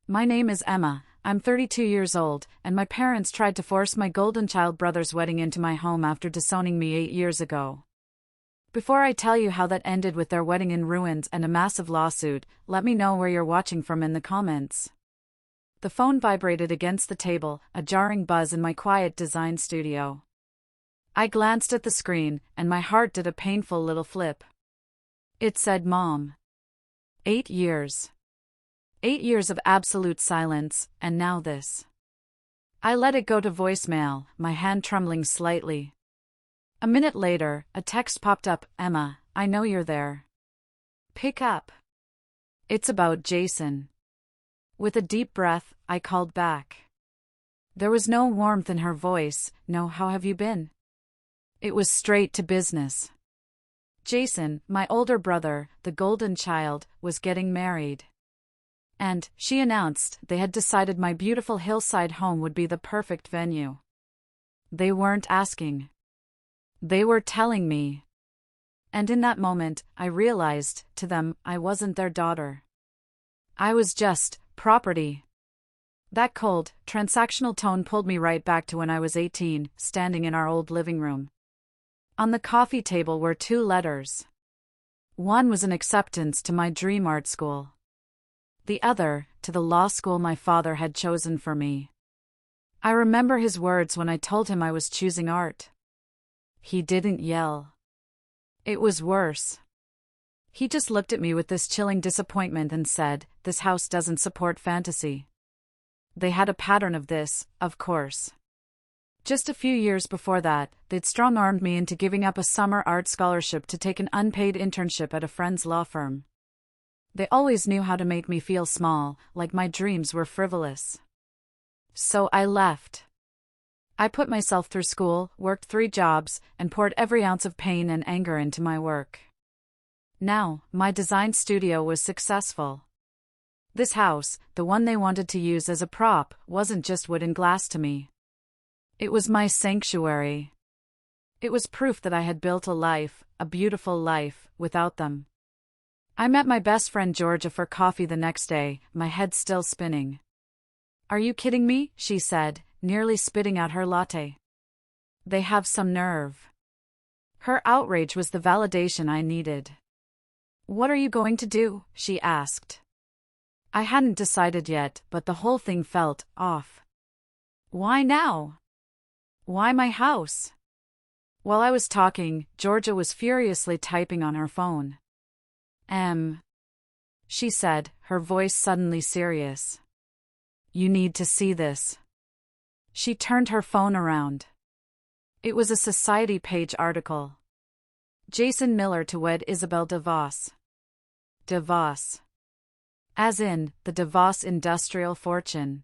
My name is Emma, I'm 32 years old, and my parents tried to force my golden child brother's wedding into my home after disowning me 8 years ago. Before I tell you how that ended with their wedding in ruins and a massive lawsuit, let me know where you're watching from in the comments. The phone vibrated against the table, a jarring buzz in my quiet design studio. I glanced at the screen, and my heart did a painful little flip. It said Mom. 8 years. 8 years of absolute silence, and now this. I let it go to voicemail, my hand trembling slightly. A minute later, a text popped up, Emma, I know you're there. Pick up. It's about Jason. With a deep breath, I called back. There was no warmth in her voice, no how have you been? It was straight to business. Jason, my older brother, the golden child, was getting married. And, she announced, they had decided my beautiful hillside home would be the perfect venue. They weren't asking. They were telling me. And in that moment, I realized, to them, I wasn't their daughter. I was just property. That cold, transactional tone pulled me right back to when I was 18, standing in our old living room. On the coffee table were 2 letters. One was an acceptance to my dream art school. The other, to the law school my father had chosen for me. I remember his words when I told him I was choosing art. He didn't yell. It was worse. He just looked at me with this chilling disappointment and said, this house doesn't support fantasy. They had a pattern of this, of course. Just a few years before that, they'd strong-armed me into giving up a summer art scholarship to take an unpaid internship at a friend's law firm. They always knew how to make me feel small, like my dreams were frivolous. So I left. I put myself through school, worked 3 jobs, and poured every ounce of pain and anger into my work. Now, my design studio was successful. This house, the one they wanted to use as a prop, wasn't just wood and glass to me. It was my sanctuary. It was proof that I had built a life, a beautiful life, without them. I met my best friend Georgia for coffee the next day, my head still spinning. Are you kidding me? She said, nearly spitting out her latte. They have some nerve. Her outrage was the validation I needed. What are you going to do? She asked. I hadn't decided yet, but the whole thing felt off. Why now? Why my house? While I was talking, Georgia was furiously typing on her phone. She said, her voice suddenly serious. You need to see this. She turned her phone around. It was a Society page article. Jason Miller to wed Isabel DeVos. DeVos. As in, the DeVos industrial fortune.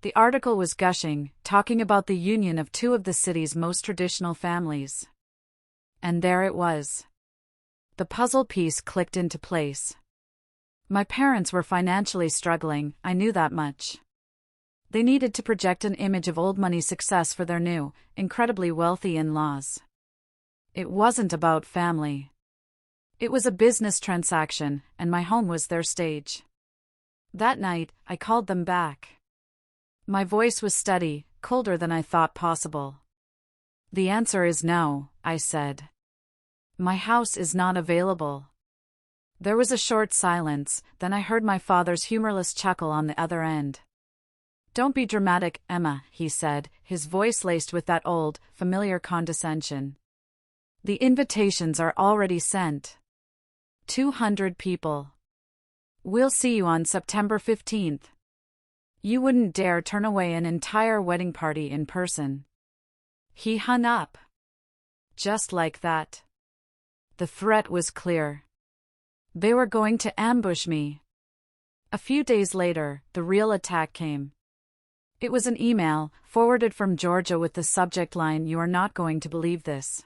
The article was gushing, talking about the union of 2 of the city's most traditional families. And there it was. The puzzle piece clicked into place. My parents were financially struggling, I knew that much. They needed to project an image of old money success for their new, incredibly wealthy in-laws. It wasn't about family. It was a business transaction, and my home was their stage. That night, I called them back. My voice was steady, colder than I thought possible. The answer is no, I said. My house is not available. There was a short silence, then I heard my father's humorless chuckle on the other end. Don't be dramatic, Emma, he said, his voice laced with that old, familiar condescension. The invitations are already sent. 200 people. We'll see you on September 15th. You wouldn't dare turn away an entire wedding party in person. He hung up. Just like that. The threat was clear. They were going to ambush me. A few days later, the real attack came. It was an email, forwarded from Georgia with the subject line, "You are not going to believe this."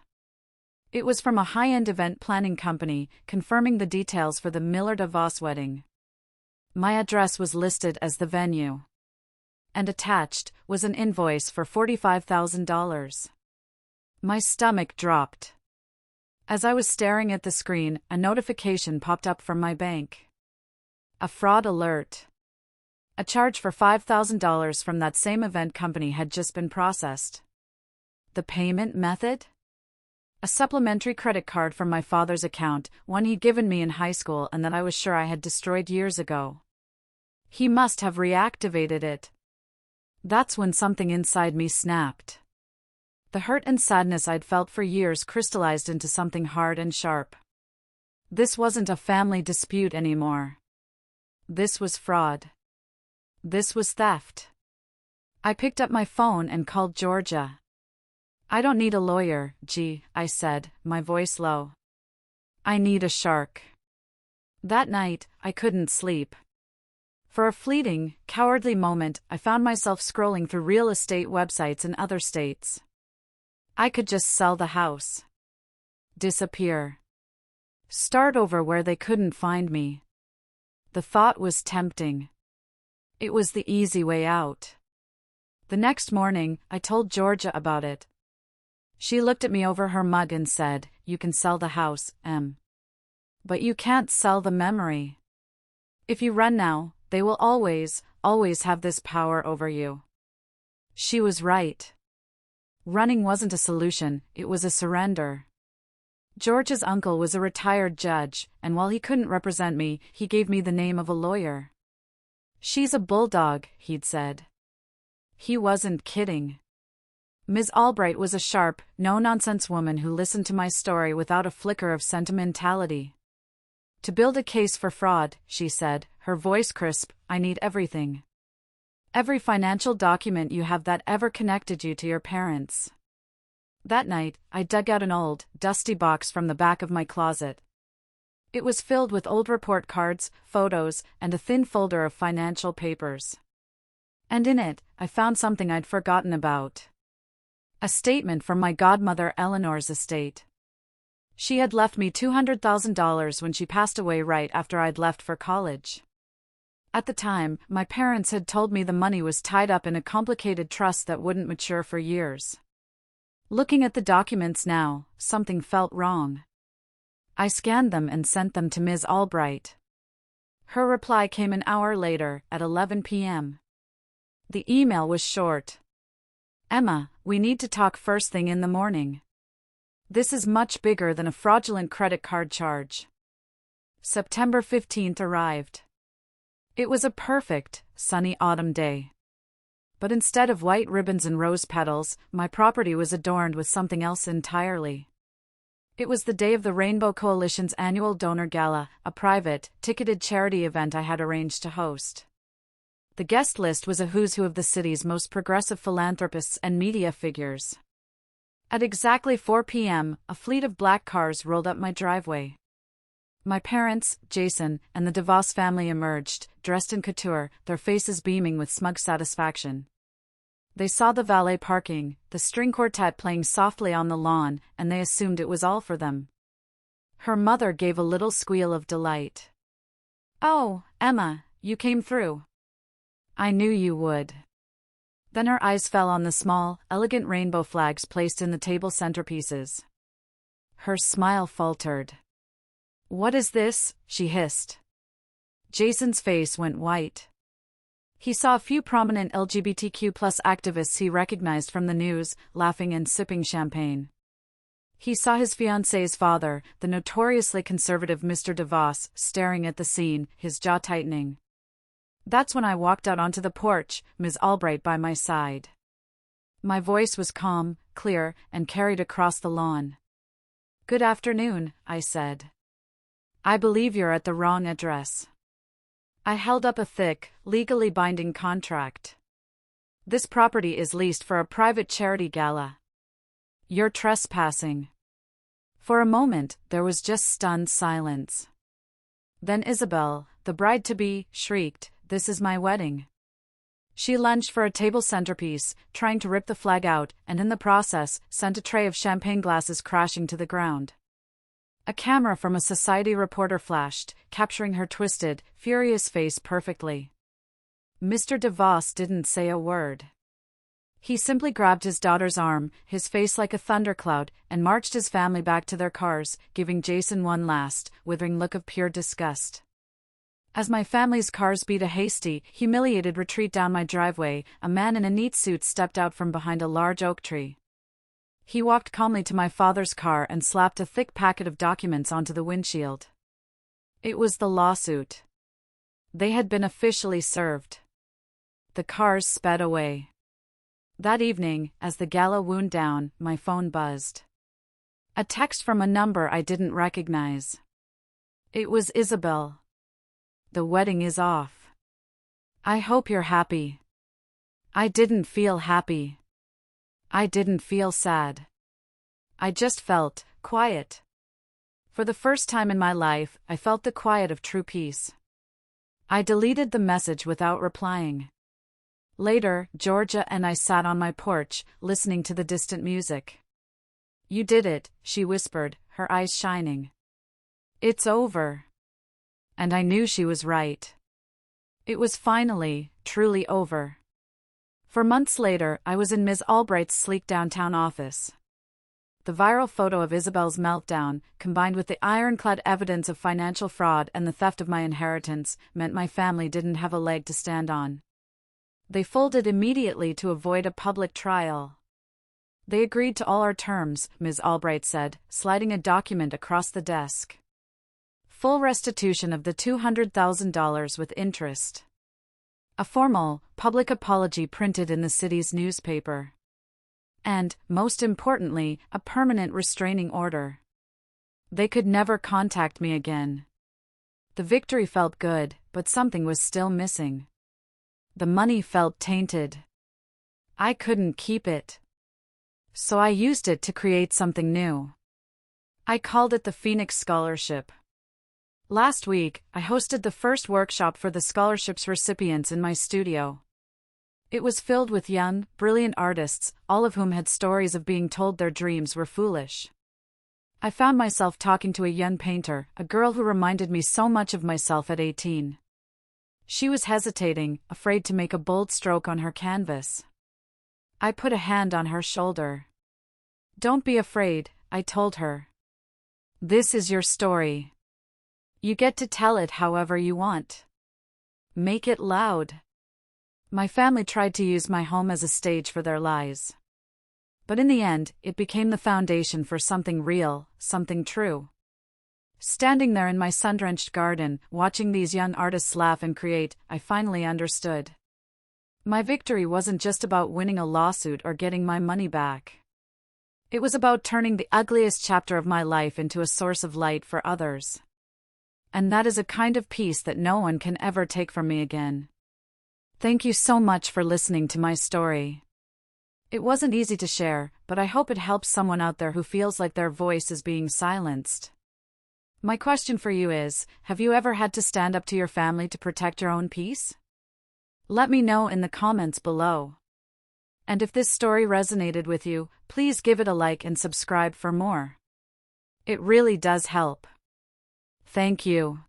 It was from a high-end event planning company, confirming the details for the Miller DeVos wedding. My address was listed as the venue. And attached was an invoice for $45,000. My stomach dropped. As I was staring at the screen, a notification popped up from my bank. A fraud alert. A charge for $5,000 from that same event company had just been processed. The payment method? A supplementary credit card from my father's account, one he'd given me in high school and that I was sure I had destroyed years ago. He must have reactivated it. That's when something inside me snapped. The hurt and sadness I'd felt for years crystallized into something hard and sharp. This wasn't a family dispute anymore. This was fraud. This was theft. I picked up my phone and called Georgia. "I don't need a lawyer, G," I said, my voice low. "I need a shark." That night, I couldn't sleep. For a fleeting, cowardly moment, I found myself scrolling through real estate websites in other states. I could just sell the house. Disappear. Start over where they couldn't find me. The thought was tempting. It was the easy way out. The next morning, I told Georgia about it. She looked at me over her mug and said, "You can sell the house, Em. But you can't sell the memory. If you run now, they will always, always have this power over you." She was right. Running wasn't a solution, it was a surrender. George's uncle was a retired judge, and while he couldn't represent me, he gave me the name of a lawyer. "She's a bulldog," he'd said. He wasn't kidding. Ms. Albright was a sharp, no-nonsense woman who listened to my story without a flicker of sentimentality. "To build a case for fraud," she said, her voice crisp, "I need everything. Every financial document you have that ever connected you to your parents." That night, I dug out an old, dusty box from the back of my closet. It was filled with old report cards, photos, and a thin folder of financial papers. And in it, I found something I'd forgotten about. A statement from my godmother Eleanor's estate. She had left me $200,000 when she passed away right after I'd left for college. At the time, my parents had told me the money was tied up in a complicated trust that wouldn't mature for years. Looking at the documents now, something felt wrong. I scanned them and sent them to Ms. Albright. Her reply came an hour later, at 11 p.m. The email was short. "Emma, we need to talk first thing in the morning. This is much bigger than a fraudulent credit card charge." September 15th arrived. It was a perfect, sunny autumn day. But instead of white ribbons and rose petals, my property was adorned with something else entirely. It was the day of the Rainbow Coalition's annual donor gala, a private, ticketed charity event I had arranged to host. The guest list was a who's who of the city's most progressive philanthropists and media figures. At exactly 4 p.m., a fleet of black cars rolled up my driveway. My parents, Jason, and the DeVos family emerged, dressed in couture, their faces beaming with smug satisfaction. They saw the valet parking, the string quartet playing softly on the lawn, and they assumed it was all for them. Her mother gave a little squeal of delight. "Oh, Emma, you came through. I knew you would." Then her eyes fell on the small, elegant rainbow flags placed in the table centerpieces. Her smile faltered. "What is this?" she hissed. Jason's face went white. He saw a few prominent LGBTQ+ activists he recognized from the news, laughing and sipping champagne. He saw his fiancée's father, the notoriously conservative Mr. DeVos, staring at the scene, his jaw tightening. That's when I walked out onto the porch, Ms. Albright by my side. My voice was calm, clear, and carried across the lawn. "Good afternoon," I said. "I believe you're at the wrong address." I held up a thick, legally binding contract. "This property is leased for a private charity gala. You're trespassing." For a moment, there was just stunned silence. Then Isabel, the bride-to-be, shrieked, "This is my wedding." She lunged for a table centerpiece, trying to rip the flag out, and in the process, sent a tray of champagne glasses crashing to the ground. A camera from a society reporter flashed, capturing her twisted, furious face perfectly. Mr. DeVos didn't say a word. He simply grabbed his daughter's arm, his face like a thundercloud, and marched his family back to their cars, giving Jason one last, withering look of pure disgust. As my family's cars beat a hasty, humiliated retreat down my driveway, a man in a neat suit stepped out from behind a large oak tree. He walked calmly to my father's car and slapped a thick packet of documents onto the windshield. It was the lawsuit. They had been officially served. The cars sped away. That evening, as the gala wound down, my phone buzzed. A text from a number I didn't recognize. It was Isabel. The wedding is off. I hope you're happy. I didn't feel happy. I didn't feel sad. I just felt quiet. For the first time in my life, I felt the quiet of true peace. I deleted the message without replying. Later, Georgia and I sat on my porch, listening to the distant music. "You did it," she whispered, her eyes shining. "It's over." And I knew she was right. It was finally, truly over. For months later, I was in Ms. Albright's sleek downtown office. The viral photo of Isabel's meltdown, combined with the ironclad evidence of financial fraud and the theft of my inheritance, meant my family didn't have a leg to stand on. They folded immediately to avoid a public trial. "They agreed to all our terms," Ms. Albright said, sliding a document across the desk. "Full restitution of the $200,000 with interest. A formal, public apology printed in the city's newspaper. And, most importantly, a permanent restraining order. They could never contact me again." The victory felt good, but something was still missing. The money felt tainted. I couldn't keep it. So I used it to create something new. I called it the Phoenix Scholarship. Last week, I hosted the first workshop for the scholarship's recipients in my studio. It was filled with young, brilliant artists, all of whom had stories of being told their dreams were foolish. I found myself talking to a young painter, a girl who reminded me so much of myself at 18. She was hesitating, afraid to make a bold stroke on her canvas. I put a hand on her shoulder. "Don't be afraid," I told her. "This is your story. You get to tell it however you want. Make it loud." My family tried to use my home as a stage for their lies. But in the end, it became the foundation for something real, something true. Standing there in my sun-drenched garden, watching these young artists laugh and create, I finally understood. My victory wasn't just about winning a lawsuit or getting my money back. It was about turning the ugliest chapter of my life into a source of light for others. And that is a kind of peace that no one can ever take from me again. Thank you so much for listening to my story. It wasn't easy to share, but I hope it helps someone out there who feels like their voice is being silenced. My question for you is, have you ever had to stand up to your family to protect your own peace? Let me know in the comments below. And if this story resonated with you, please give it a like and subscribe for more. It really does help. Thank you.